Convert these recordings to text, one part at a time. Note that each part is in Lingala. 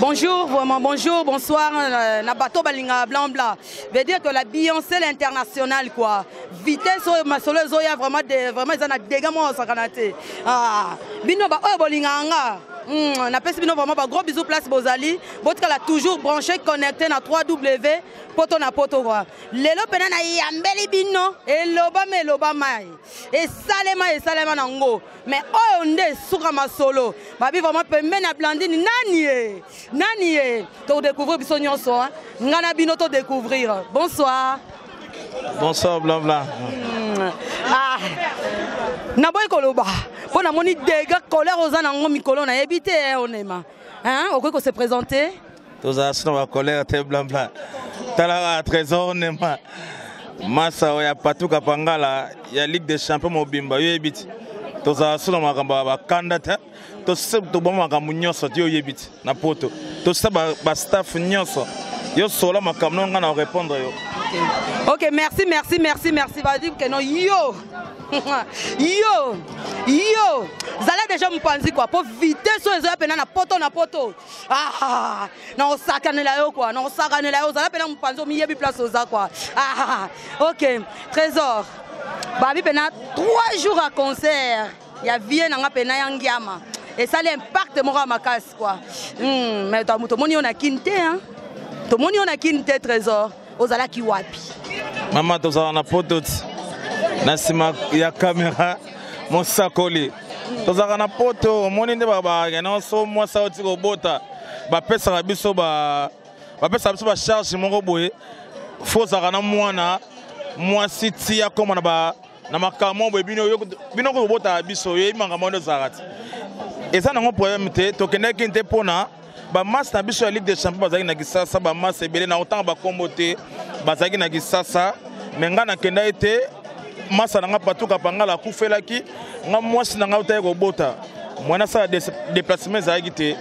Bonjour, vraiment bonjour, bonsoir, Nabato Balinga blanc blanc. Veut dire que la Beyoncé l'international quoi. Vitesse ma solo zoya vraiment ils ont dégâts moi ça canate. Ah, bino ba bolinganga. On appelle ça vraiment un gros bisou place Bozali. Votre a toujours branché, connecté à 3W, poto na poto quoi. Lelo pena na yambeli bino, et loba mai. Et salema nango. Mais oh on est sur ma solo. Babi vraiment permet na blandine nani. To découvrir biso nyonso hein. Ngana bino to découvrir. Bonsoir. Bonsoir blanc blanc. Ah. Na boy koloba. Pour la moni dégâts colère aux anangos mikolo na évité onema. Hein, au quoi se présenter? Tous à son colère te blanc blanc. Tala trésor onema. Massa oya patu kapangala ya Ligue des Champions mobimba yo ebiti. Tous à son makamba ba kandata. Tous to bon makambo nyonso yo yebiti na poto. Tous ba staff nyonso. Yo sola makamno ngana répondre yo. Ok, merci. Va dire que non yo. Zala déjà mpanzi quoi pour vitesse so ezo pena na poto. Ah, na osakanela yo quoi, zala pena mpanzi mi yebi place oza quoi. Ah, OK, trésor. Babi pena 3 jours à concert. Ya vie na nga pena yangiama. Et ça l'impact mora makasi quoi. Mais to moni on a kinte hein. To moni on a kinte trésor. Ozala ki wapi. Mama to za na poto. Nasima ya caméra mon sakoli tozaka na poto moni nde baba na so moi sa oti ko bota ba pesa biso ba charge moko boye fozaka na mwana mwasi tia koma na makamo boye bino ko bota biso ye manga mondo zakati eza nango problème te tokende kinte pona ba mas na biso ya Ligue des Champions bazaki na kisasa ba mas ebele na autant ba kombo te bazaki na kisasa menga na kenda ete masa nanga patuka pangala kufelaki nga mwasi nanga utaye ko bota mwana sa déplacement za gité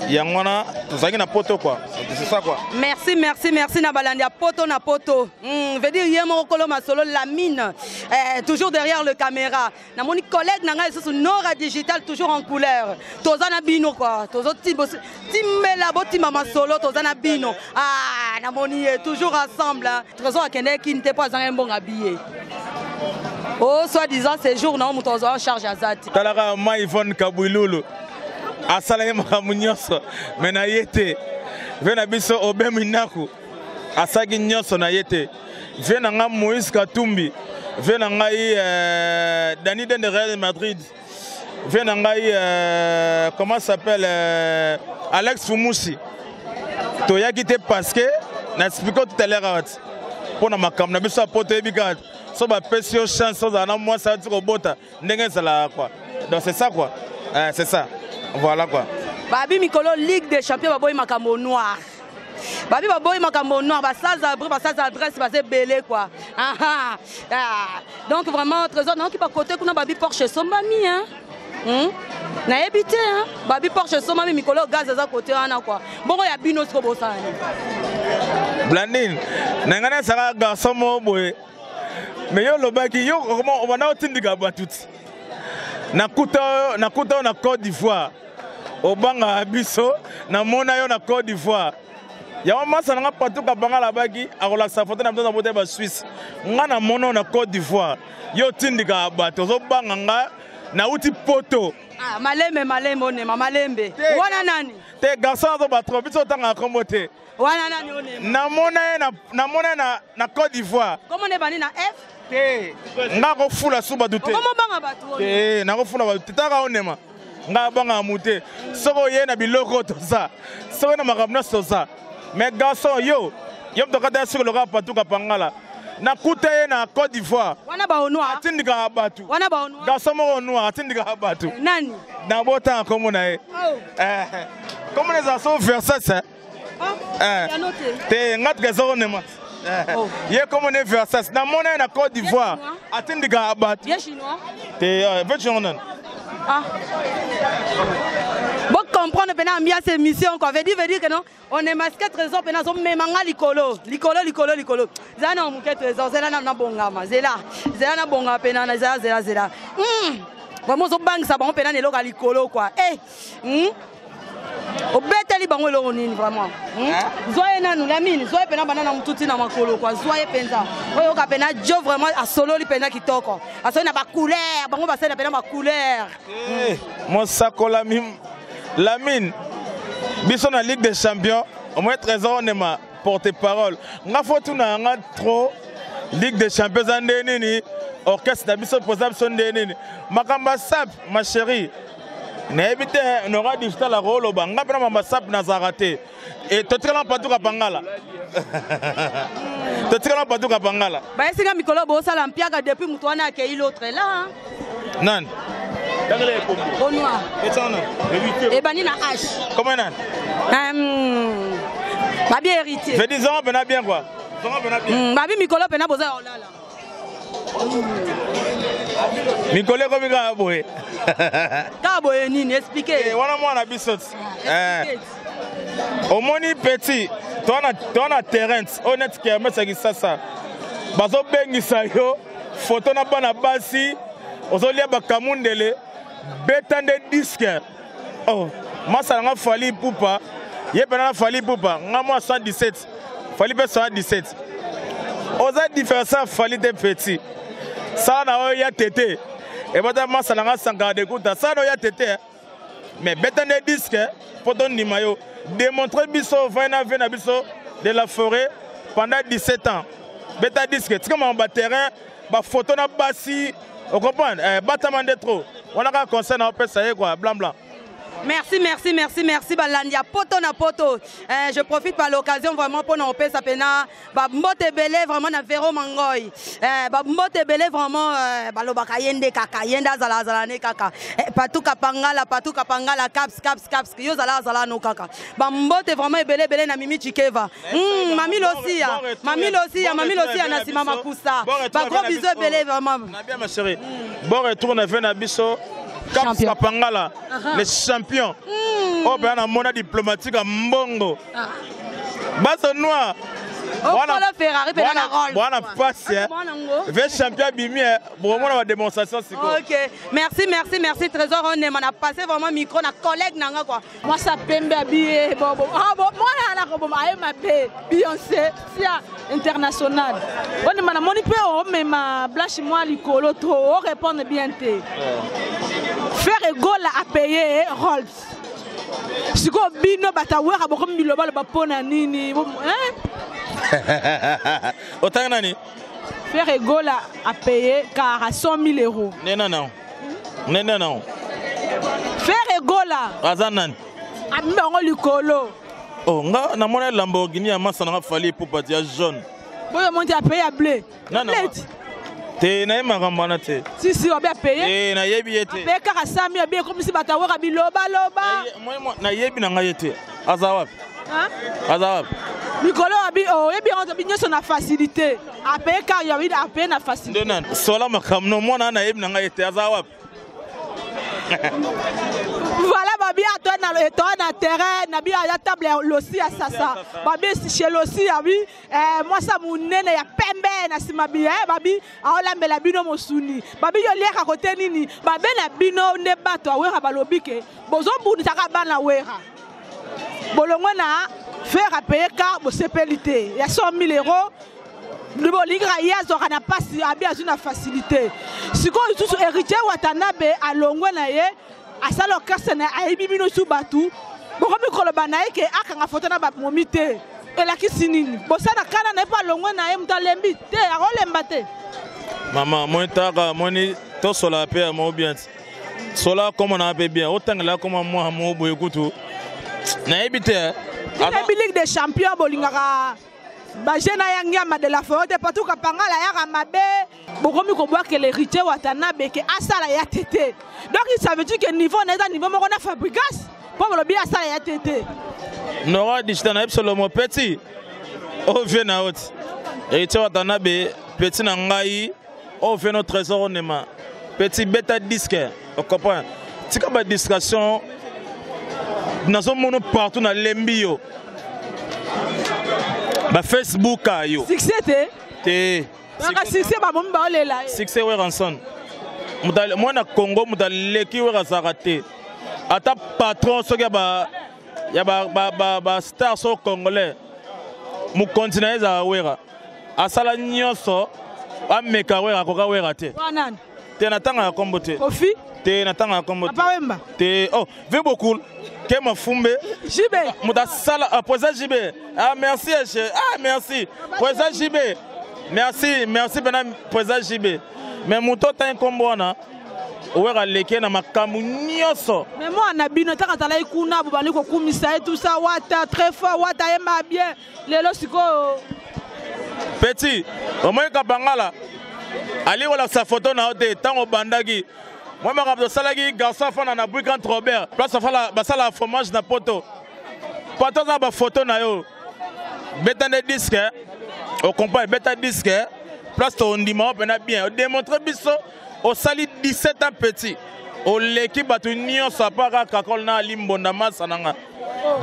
yangona tozaki na poto quoi c'est ça quoi. Merci na balandia poto na poto. Veut dire yemo kolo masolo la mine toujours derrière le caméra. Na moni collègue nanga sur Nora Digital toujours en couleur. Tozana bino quoi. Tozo timela boti mama solo tozana bino. Ah na moni toujours ensemble. Trésor akende ki nte pas un bon habillé. Oh, soi-disant, ces jours, non, nous avons charge à Zati. Talara Maïvon Kabouloulou. Asalaye Makamunyoso. Mais na yete. Vena biso Obeminaku. Asagi Nyoso na yete. Vena nga Moïse Katumbi. Vena ngai Dani Den de Real Madrid. Vena ngai comment s'appelle Alex Fumusi. Toya quitté parce que na expliqué tout à l'heure pour na makam na biso apoto ebikat. So ba pesio chance za na moi ça dit robota ndenge zala quoi. Donc c'est ça quoi. C'est ça. Voilà quoi. Babi Mikolo Ligue des Champions baboy makambo noir. Babi baboy makambo noir ba ça adresse ba c'est belé quoi. Donc vraiment trésor non qui pas côté kuna babi Porsche sombami hein. Na ebité hein. Babi Porsche sombami Mikolo gaz za côté ana quoi. Bongo ya bino sko bosani. Blandine. Nangana saka garçon mo boy. Mais yo lobaki yo comment on va otindika batuti nakuta na Côte d'Ivoire obanga biso na mona yo na Côte d'Ivoire ya masa nga patuka banga la baki akola sa photo na mtoza bote ba Suisse nga na mona na Côte d'Ivoire yo tindika bato zo banga nga na uti poto malembe onema malembe wana nani te garçon zo ba trop biso tanga komote wana nani onema na mona na Côte d'Ivoire comment ne bani na F nga ko fula suba dute comment banga batu na ko fula batu taka onema nga banga mute soko ye na biloko to ça soko na makamna so ça mais garçon yo mtoka da sur le rap patuka pangala na kuta ye na Côte d'Ivoire wana ba onwa atindika batu wana ba onwa garçon mo onwa atindika batu nani na bota comme na ye comme les assos Versace te ngat trésor onema Yé comme on est Versace, dans mon na Côte d'Ivoire, atindika abatu. Bien chinois. T'es veux-tu Bon comprendre pendant ambiance émission quoi. Veut dire que non, on est masqué trésor pendant son memanga likolo. Zana on muke trésor, zela na bongama, zela na bonga pendant na zela. Vraiment zo bang ça bon pendant les local likolo quoi. Obete osali bango eloko nini vraiment zoye nanu lamine zoye pena banana mututi na makolo kwa zoye penza oyo ka pena jo vraiment asololi pena kitoko asoli na ba couleur bango basali pena ba couleur Mosako Lamine biso na Ligue des Champions au moins trésor ne ma porte-parole nga fotu na nga trop Ligue des Champions andeni orchestre na biso posable son ndeni makamba sap ma chérie na éviter on aura digital la rolo banga pena mamba sap na zarate et totikala patuka pangala totikala patuka pangala ba esinga mikolo bo sala mpiaka depuis mutu wana akei l'autre là nan au noir et bani na H comment nan babi héritier je dis on pena bien quoi babi mikolo pena boza olala Mikole comme ça boye. Ka boye nini expliquer. Wana mwana bisot. Omoni petit, toi na terrain, honnête que mais ça qui ça. Bazo bengisa yo, photo na bana basi, ozolia ba kamundele, betande disque. Oh, masa nga fali pupa, ye bana fali pupa, nga moi 117. Fali pe 117. Oza différence fali de petit. Ça na ya tété. Et maintenant, ça n'a pas 50 d'écoute. Ça n'a pas été. Mais betane disque, pour donner maillot, démontrer biso, de la forêt pendant 17 ans. Beta disque, c'est comme un terrain, bah photo na basi, vous comprenez? Bataman de trop. On a un conseil à faire quoi, blanc blanc. Merci, Balandia. Poto na poto. Je profite par l'occasion vraiment pour nous faire ça pena. Mbote belé vraiment na Véro Mangoy. Mbote belé vraiment balobaka yende kaka yenda zala zala ne kaka. Patu kapangala caps yo zala no kaka. Mbote vraiment belé na Mimi Chikeva. Mami Losia na Sima Makusa. Ba gros bisous belé vraiment. Na bien ma chérie. Bon retour na fait na biso. Caps Kapangala, les champions. Oh, ben, on a mon diplomatique à Mbongo. Basso Noir. Voilà, passe. Le champion Bimi, bon, on a une démonstration. Ok, merci, Trésor. On a passé vraiment micro, na collègue nanga quoi. Moi, ça pembe habillé. Moi, ma Beyoncé, c'est international. On m'a moni pe o mais ma blanche moi likolo trop répondre bien té. Faire égol à payer Rolls. Si ko bino batawera boko miloba le bapona nini Autant nani faire égol à payer car à 100 000 euros. Non. Faire égol à Azanan. Ambango likolo. Oh, nga na mona Lamborghini ya masa na fali pour partir jaune. Boyo monte à payer à blé. Non. Te na makambana te. Si on va payer. Na yebi yete. Payer car à 100 000 bien comme si batawera biloba. Moi na yebi na nga yete. Azawap. Azawap. Mikolo abi oh yebi on binyo son na facilité. A payer car ya wi a payer na facilité. Donan sola makamno moi na yebi na nga yete azawap. Voilà, babi à toi na terrain, nabi à la table aussi à ça. Babi chez l'ossi, oui. Moi ça mon nene ya pembe na simabi babi a olambe la bino mosuni. Babi yo lieka côté nini. Babi na bino ne bato wera balobi ke bozo mbuni taka bana wera. Bolongo na faire à payer car bo sepelité. Ya 100 000 euros. Le boligra yazo kana pasi abi azuna facilité. Siko tout héritier Watanabe a longwe na ye asala orchestre na aibi bino su batu. Boko mikolo banaye ke akanga photo na ba momite. Ela kisinini. Bosana kana na pa longwe na ye mtalembi te akolemba te. Maman moi taka moni to sola pe mo bien. Sola comme on a bien autant là comme moi mo boye kutu. Na ebite. La Ligue des Champions bolingaka Bajena Yangiama de la Forêt, partout Kapangala Yaramabe, Bokomi Koboa que l'héritier Watanabe, que Asala Yatete. Donc ça veut dire que niveau n'est pas niveau Morona Fabrikas, pour le bien Asala Yatete. Nora Distana Epsilon Petit, au Venaut, héritier Watanabe, Petit Nangaï, au Venot Trésor Nema, Petit Beta Disque, on comprend. C'est comme une distraction, nous sommes partout dans l'embio. Ba Facebook ayo. Succès te. Succès ba bomba olela. Succès we ranson. Moi na Congo mudaleki we razarate. Ata patron soki ba ya ba star so congolais mu continuer za wera asala nyoso ameka wera koka wera te Wanani te na tanga ya kombo te Kofi te na tanga ya kombo te Papa Wemba te oh ve beaucoup ke mafumbe Jibe muta sala président Jibe ah merci ah merci président Jibe merci bena président Jibe mais muto tan kombo na wera leke na makamu nyoso mais moi na bino taka tala ikuna bobali ko kumisa et tout ça wata très fort wata yema bien lelo siko petit au moins kabangala ali wala sa photo na ote tango bandaki moi ma rapdo salaki garçon fana na Brigand Robert place fala basala fromage na poto poto za ba photo na yo beta de disque au compagne beta disque place to ndima pena bien o démontrer biso au sali 17 ans petit au l'équipe batu nyo sa para kakol na limbonda masananga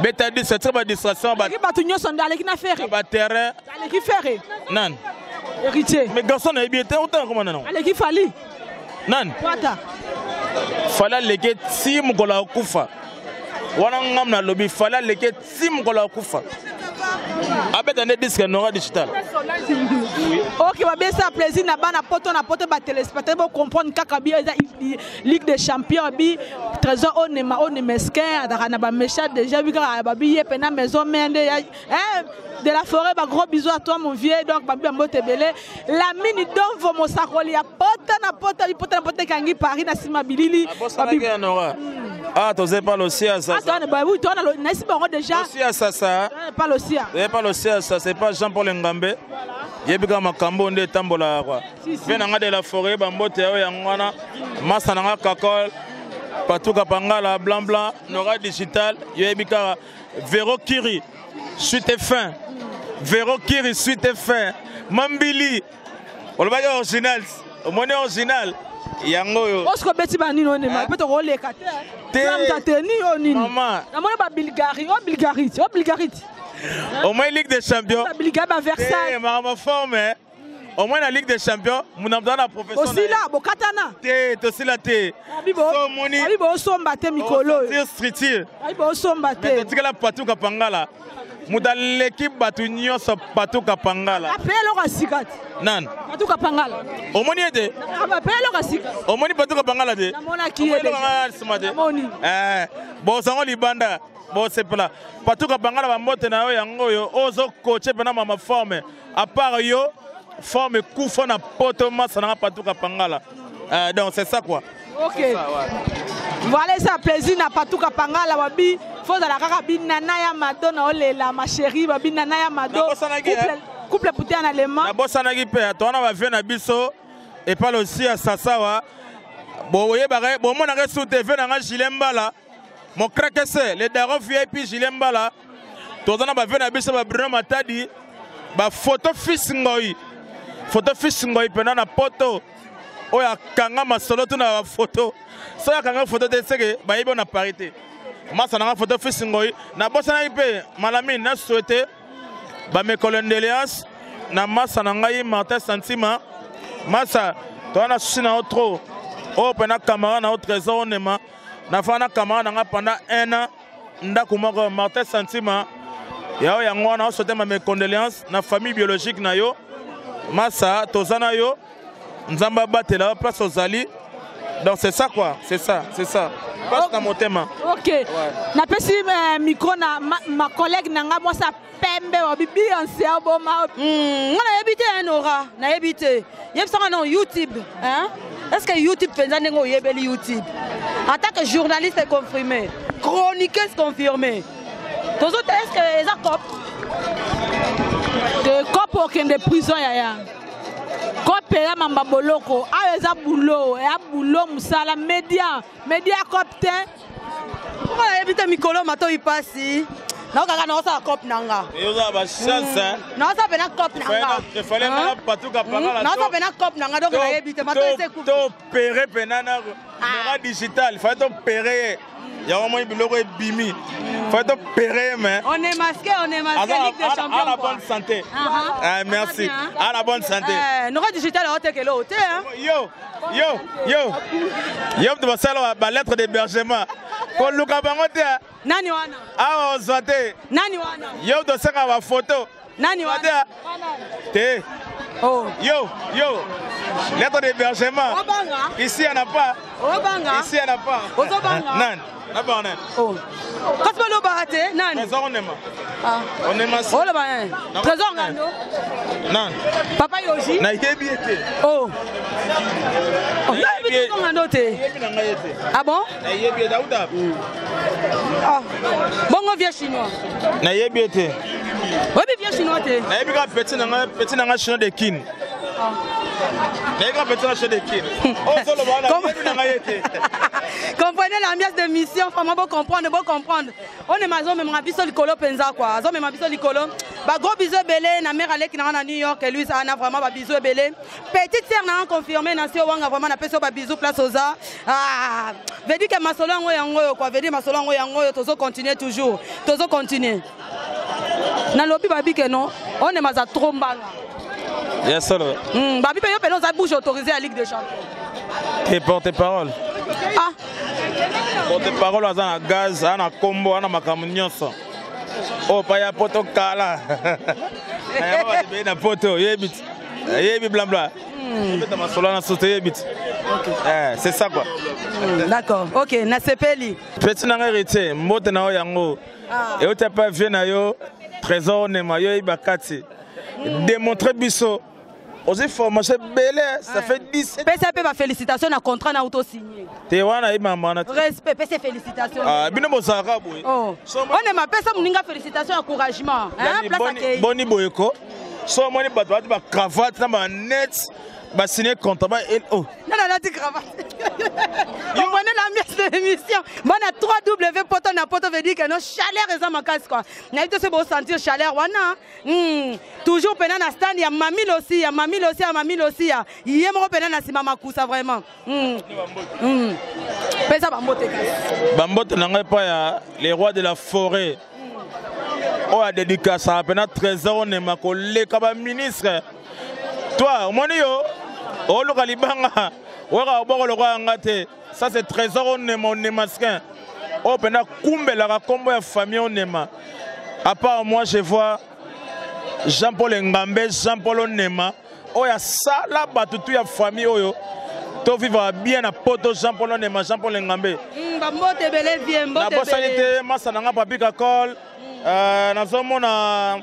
beta dit c'est très distraction ba l'équipe batu nyo sonda l'équipe na ferré ba terrain l'équipe ferré nan héritier mais garçon na bien autant comment non l'équipe fali nan wata fala leke ti mukola kufa wana ngam na lobby fala leke ti mukola kufa abeta ne disque nora digital ok ba besa plaisir na bana poto ba téléspectateur bo comprendre kaka bi Ligue des Champions bi trésor on mesquin na ba méchant déjà bi kaka ba bi pena maison mende de la forêt ba gros bisous à toi mon vieux donc ba bi mbote belé la mini don vo mosakoli ya poto kangi Paris na sima bilili ba bi ah tu pas le cia ça attends ba oui toi na si bon déjà cia ça pas le cia pas le cia ça c'est pas Jean-Paul Ngambe yebika makambo nde tambola kwa venanga de la forêt ba mbote yo yangwana masa nanga kakol patuka pangala blanc nora digital yebika Véro Kiri suite fin Véro Kiri suite fin Mambili olobaki original omoni original yango yo osko beti ba nino ne ma peto ko leka te na teni yo nini maman na moni ba Bulgarie au moins Ligue des Champions Bulgarie ba Versailles ma forme au moins la Ligue des Champions mon amdana na professeur aussi là bokatana te aussi là te so moni abi bo somba te mikolo street abi bo somba te mais tikala patuka pangala muda l'équipe batu nyonso patuka pangala apelo ka sikat nan patuka pangala au moni ete apelo ka sikat au moni patuka pangala de na mona ki ede moni bon sango libanda bon c'est pla patuka pangala ba mbote na yo yango yo ozo coacher pena mama forme à part yo forme kufa na poto masa na patuka pangala donc c'est ça quoi ok voilà ça plaisir na patuka pangala wabi faut la kaka binana ya madonna olela ma chérie ba binana ya mado couple putain en allemand na bossa na ki pe atona ba vie na biso et parle aussi à Sasawa bon voyez ba bon mon na sous TV na Gilembala mon craque c'est les darons VIP Gilembala tozana ba vie na biso ba Bruno Matadi ba photo fils ngoi pena na poto oya kanga masolo tu na photo so ya kanga photo de seke ba yibo na parité masa na photo fils ngoi na bossa na ipe malami na souhaité ba me colonelias na masa na ngai Martin Santima masa to na susi na trop o pena camarade na au trésor onema na fana camarade na pendant 1 an ndako moko Martin Santima ya yango na souhaité ma condoléances na famille biologique na yo masa tozana yo nzamba batela place aux ali donc c'est ça quoi c'est ça passe dans mon thème ok na pesi micro na ma collègue nanga moi ça pembe obibi ancien boma ngana yebite enora na yebite yebsanga non YouTube hein est-ce que YouTube penza nengo yebeli YouTube en tant que journaliste confirmé chroniqueuse confirmé tozo est-ce que eza cop de cop aucun de prison ya cop ya mamba boloko aweza bulo ya bulo musala media cop te ngana yebite mikolo mato ipasi na kaka na osa cop nanga yoza ba chance na osa pena cop nanga il fallait na patuka pangala na osa pena cop nanga donc na yebite mato ese coupe to pere pena na digital il fallait to pere Il y a vraiment biloko bimi. Faut être péré mais. On est masqué, Ligue des Champions. À la bonne santé. Merci. À la bonne santé. Nous digital au que l'autre hein. Yo tu vas savoir la lettre d'hébergement. Ko luka bango te. Nani wana? Ah on zote. Nani wana? Yo to sanga ba photo. Nani wana? Te. Oh. Yo. Lettre d'hébergement. Obanga. Ici il n'y en a pas. Obanga. Ici il n'y en a pas. Obanga. Non. Là-bas on est. Oh. Quand tu vas barater, nani? Trésor on est ma. Ah. On est ma. Oh là bas. Trésor ngando. Non. Papa Yoji. Na yebi ete. Oh. Oh, yebi trésor ngando te. Yebi na ngai ete. Ah bon? Na yebi ete uta. Ah. Bongo vieux chinois. Na yebi ete. Oui, vieux chinois te. Na yebi ka petit na ngai chinois de kin. Ah. Na yebi ka petit na chinois de kin. Oh solo bana yebi na ngai ete. Comprenez l'ambiance de mission, faut comprendre. On est maison même rabiso likolo penza quoi. Zo même rabiso likolo. Ba gros bisous belé na mère Alec na New York et lui ça a vraiment ba bisous belé. Petite sœur na confirmé na si wanga vraiment na peso ba bisous place oza. Ah, veut dire que masolo ngo yango quoi, veut dire masolo ngo yango tozo continuer toujours. Tozo continuer. Na lobi babi que non, on est maza trop mbanga. Yes solo. Babi pe yo pe non za bouge autorisé à Ligue des Champions. Et porte-parole. Ah. Porte-parole à un gaz, à un combo, à un macamunioso. Oh, pas ya poto kala. Na poto, yebit. Yebit blanc blanc. C'est ça quoi. D'accord. OK, na sepeli. Petit na hérité, mbote na yango. Et tu pas vu na yo trésor ne ma yo ibakati. Démontrer biso. Aussi formation belé, ça fait 17. PCP va félicitations na contrat na auto signé. Te wana imama na. Respect, PC félicitations. Ah, bino bozaka boy. Oh. On est ma pesa muninga félicitations encouragement. Hein, place accueil. Boni boyeko. So moni bato ba cravate na ba net. Bah signé contrat bah oh. Non tu cravate. Comprenez l'ambiance de l'émission. Bon à 3W poto na poto veut dire que nos chaleur est ma casse quoi. Na tout se beau sentir chaleur wana. Toujours pendant na stand ya mamil aussi, ya mamil aussi. Yé mo pendant na sima makusa vraiment. Pesa bambote ka. Bambote na ngai pa ya les rois de la forêt. Oh a dédicace à pendant trésor ne ma collègue ba ministre. Toi, moni yo, oh le galibanga, ouera oboro le roi ngate, ça c'est trésor on est mon masquin. Oh pena kumbe la combo ya famille on nema. À part moi je vois Jean-Paul Ngambe, Jean-Paul Onema. Oh ya ça là batutu ya famille oyo. To vivre bien à poto Jean-Paul Onema, Jean-Paul Ngambe. Bambote belé bien, mbote belé. Na bosanité massa nanga papi kakol. Nazomona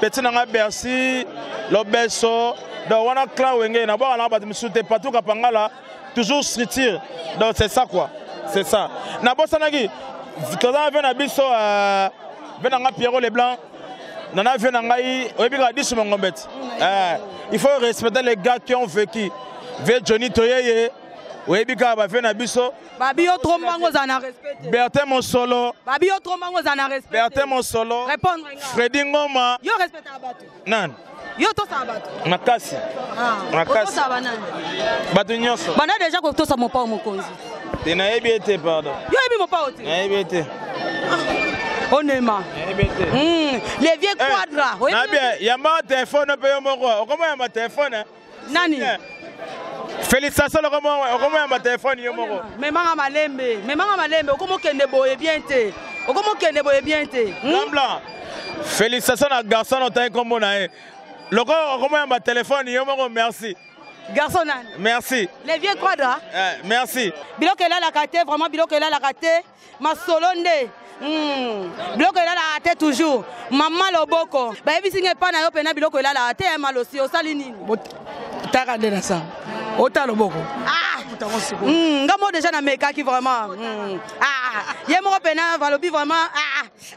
petit nanga Bercy, l'Obeso. Donc on a clan wenge na ba na ba msute partout kapangala toujours structure. Donc c'est ça quoi. C'est ça. Na bosanagi toza vena biso venanga Pierrot Leblanc. Nana vena ngai oyebika disu mongombet. Il faut respecter les gars qui ont vécu. Ve Johnny Toyeye oyebika ba vena biso. Babi yo trombango za na respect. Bertin Monsolo. Babi yo trombango za na respect. Bertin Monsolo. Répondre. Freddy Ngoma. Yo respecte abatu. Nan. Yo to sabato. Makasi. Makasi. To sabana. Batu nyonso. Bana déjà ko to sa mon pa mokonzi. Te na yebi ete pardon. Yo yebi mon pa oti. Na yebi ete. Onema. Les vieux quadras. Na bien, yamba téléphone pe yo moko. Comment yamba téléphone? Nani? Félicitations le comment yamba téléphone yo moko. Memanga malembe, comment kende boye bien te. Comment kende boye bien te. Blanc. Félicitations à garçon autant comme on a. Le comment yamba téléphone yo moko merci. Garçon nani? Merci. Les vieux quadras. Merci. Biloko là la raté, vraiment biloko là la raté. Ma solonde. Biloko là la raté toujours. Maman loboko. Ba yebi singe pa na yo pena biloko là la raté mal aussi o sali nini. Taka de na ça. Ota loboko. Ngamo déjà na meka qui vraiment. Yemo pena valobi vraiment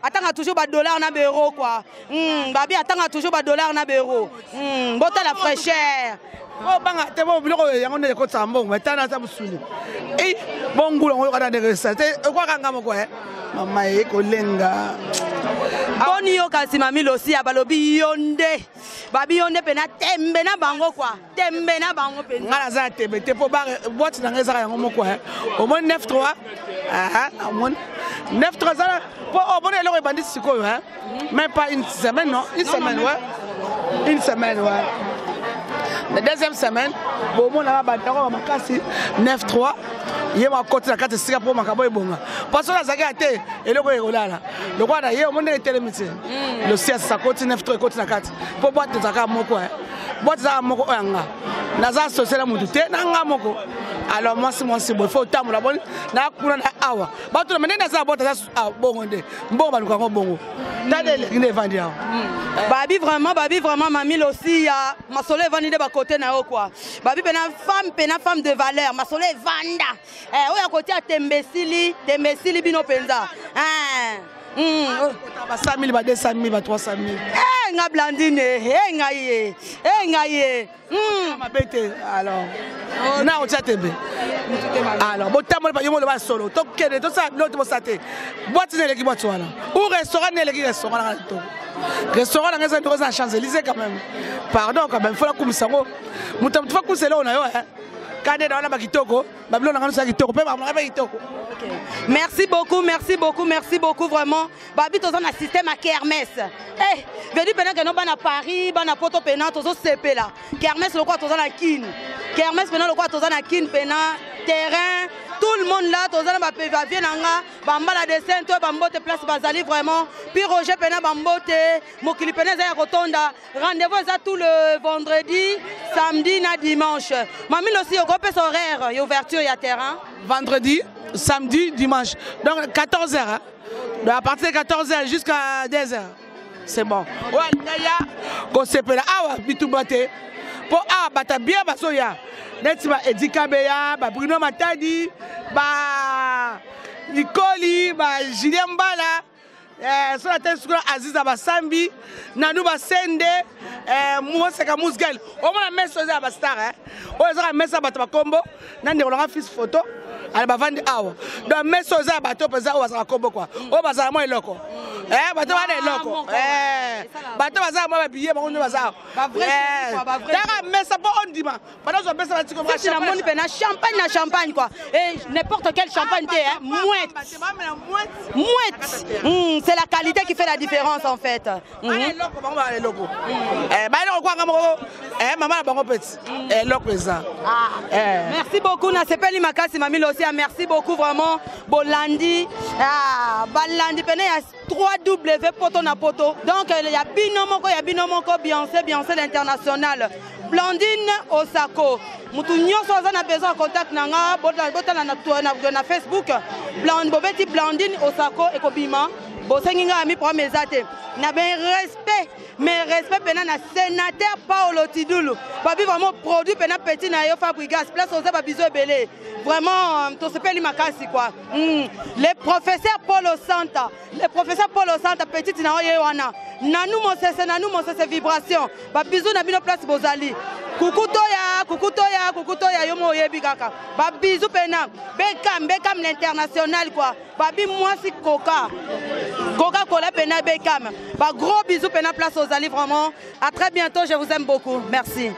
attends toujours ba dollar na euro quoi. Babi attends toujours ba dollar na euro. Bota la fraîcheur. Oh banga te bo biloko yango ne ko tsambo metana sa busuni. Bongula ngo kana de resate kwa kanga moko mama e ko lenga. Boni yo kasi mami losi ya balobi yonde. Babi yonde pena tembe na bango quoi. Tembe na bango pena. Ngala za tembe te po ba boîte na ngeza yango moko. Au moins 9-3. Au moins 9-3 ans, pour abonner alors les bandits sikoyo, hein. Même pas une semaine, non? Une semaine, ouais. Une semaine, ouais. La deuxième semaine, bon, on a battu 9-3. Il y a un côté de la carte de pour Macabo et Bonga. Parce que la Zaga a été, et le Goya là. Le roi d'ailleurs, on est télémédecin. Le CS, ça continue 9-3 côté de la carte. Pour boire des Zaga Moko. Boire des Zaga Moko Anga. Naza social Moutoute, Nanga Moko. Alors, moi, c'est mon symbole. Il faut que la bonne. Na Kuna Awa. Bato, mais Naza Bota Bongonde. Bon, Baluka Bongo. Babi vraiment mamie aussi il y a ma soleil vandi de côté na quoi. Babi pena femme de valeur, ma soleil vanda. À côté à tembesili bino penza. Ba 100 000, ba 200 000, ba 300 000. Nga Blandine, ngaye. Ma bête alors. Na on tient tembe. Alors, bon temps moi yo le solo. To kene to ça l'autre mo saté. Boîte ne l'équipe boîte là. Ou restaurant ne l'équipe restaurant là to. Restaurant là ngeza ndoza na Champs-Élysées quand même. Pardon quand même, faut la kumisango. Mutam tu fa kusela on yo hein. Kane na ba kitoko, ba bilo na ngana kitoko, pe ba ba kitoko. Merci beaucoup vraiment. Babi toza na système à Kermesse. Eh, vedi pendant que nous bana Paris, bana poto pena tozo CP là. Kermesse le quoi toza na kin. Kermesse pendant le quoi toza na kin pena terrain. Tout le monde là, toza na ba PV nanga, bamba la descente, bambote place bazali vraiment. Puis Roger pena bambote, mokili pena za rotonda. Rendez-vous ça tout le vendredi, samedi na dimanche. Mamie aussi au groupe horaire, y ouverture y a terrain. Vendredi, samedi, dimanche. Donc 14h. Hein? Donc à partir de 14h jusqu'à 10h. C'est bon. Ouais, Naya, qu'on s'appelle Awa, Bitoubate. Pour Awa, Bata bien, Basoya. Netima Edika Beya, Bruno Matadi, Nicoli, Julien Mbala. Sur la tête, Aziza Bassambi, Nanou Basende, Mousseka Mousgel. On a mis ça à Bastar. On a mis ça à Batakombo. Nande on a fait photo. Elle va vendre awa. Donc mais ça à bateau pesa ou ça combo quoi. O baza moi loko. Bateau va loko. Bateau baza moi billet on baza. Ba vrai quoi, mais ça pas on dit ma. Pendant on baisse la comme champagne na champagne quoi. Et n'importe quel champagne t'es hein. Mouette. C'est la qualité qui fait la différence en fait. Loko. Maman bango petit. Loko ça. Merci beaucoup na sepeli makasi mamilo aussi. Merci beaucoup vraiment Bolandi. Balandi pene ya 3W poto na poto. Donc il y a Binomoko Beyoncé l'international. Blandine Osako. Mutu nyonso azana besoin contact nanga bota na Facebook. Bobeti Blandine Osako ekobima. Bosenginga ami pour mes até. Na ben respect pena na sénateur Paolo Tidulu. Babi vraiment produit pena petit na yo Fabrigas place aux ba biso belé. Vraiment to sepeli makasi quoi. Le professeur Paulo Santa petit na yo wana. Nanou mon c'est vibration. Ba biso na bino place bozali. Kukutoya yo mo yebi kaka. Ba biso pena Beckham l'international quoi. Babi moi si Coca-Cola pena Beckham. Ba gros bisous pena place aux Ali vraiment. À très bientôt, je vous aime beaucoup. Merci.